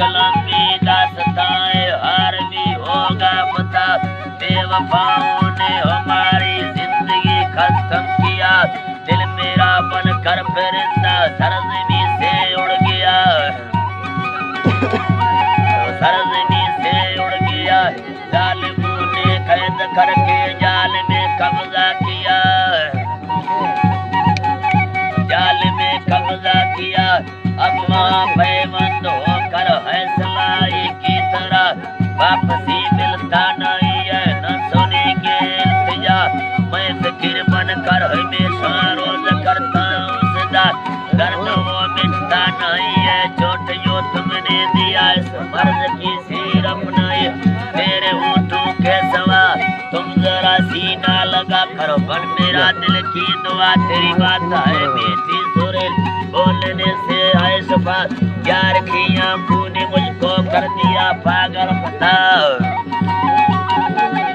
लंबी दास्तां हर भी होगा पता। बेवफाओं ने हमारी जिंदगी खत्म किया। दिल मेरा बनकर परिंदा सरजमी से उड़ गया, सरजमी से उड़ गया। जालिमों ने कैद करके जाल में कब्जा किया, जाल में कब्जा किया। अब वहाँ पैबंद होकर है सलाई की तरह, वापसी मिलता नहीं है न सुनेंगे इल्तिजा। मैं फिक्र बनकर हमेशा रोज करता हूँ सदा, दर्द वो मिटता नहीं है। चोट जो तुमने दिया इस मर्ज की सिर्फ नहीं, मेरे होठों के सवा तुम जरा सीना लगा करो। बन मेरा दिल की दुआ, तेरी बात है मीठी सुरील, बोलने से है शफा। प्यार की आंखों ने मुझको कर दिया पागल खता,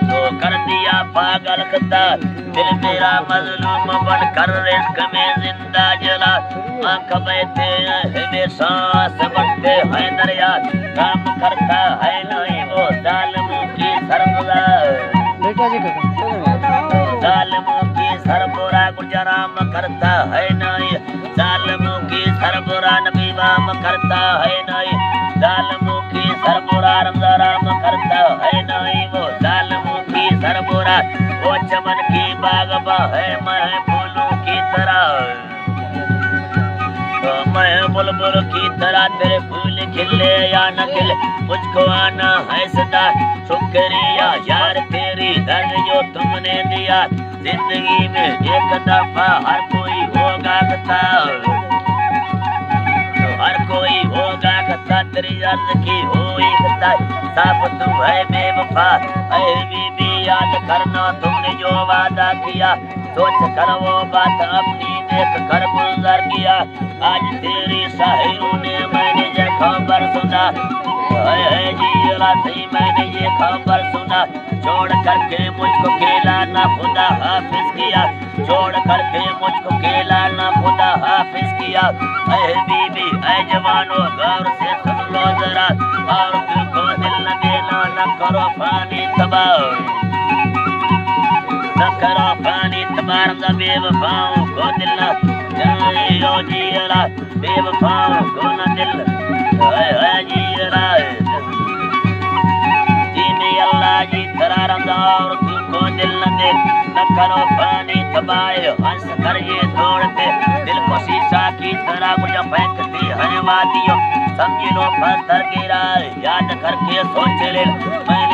तो कर दिया पागल खता। दिल मेरा मजलूम बनकर रिस्क में जिंदा जला। आंख बहते हैं हमेशा से बढ़ते हैं दरिया, काम करता है नहीं वो जालिमों की सरबरा, जालिमों की सरबरा। गुजराम करता है नहीं, जालिमों की सरबरा। नबी वाम करता है नहीं, जालिमों की सरबरा। रमजाराम करता है नहीं वो जालिमों की सरबरा। वो चमन की बागबा है मैं फूलों की तरह, तो मैं बुलबुल की तरह तेरे फूल खिले या न खिले मुझको आना है सदा। शुक्रिया यार तेरी दर्द जो तुमने दिया जिंदगी में एक दफा। हर कोई होगा खता, हर कोई होगा खता, तेरी अर्ज की हुई खता। साफ तू है बेवफा, ऐ बीबी याद करना तुमने जो वादा किया। सोच कर वो बात अपनी देख कर गुजर गया। आज तेरी शायरों ने मैंने ये खबर सुना, है जी सही मैंने ये खबर सुना। छोड़ करके मुझको केला ना खुदा हाफिज किया, छोड़ करके मुझको केला ना खुदा हाफिज किया। ऐ बीबी ऐ जवानो गौर से सुन लो जरा, और तुमको दिल न देना न करो पानी तबाह, न करो पानी तबाह। बेवफाओं को दिल न जाओ जीरा, बेवफाओं को न दिल जीरा। जीने अल्लाह जी तरा रंगा और तुमको दिल न दे, न करो पानी तबाह। हंस कर ये दौड़ते दिल को शीशा की तरह मुझे फेंकती है वादियों। समझ लो पत्थर गिरा, याद करके सोच ले मैंने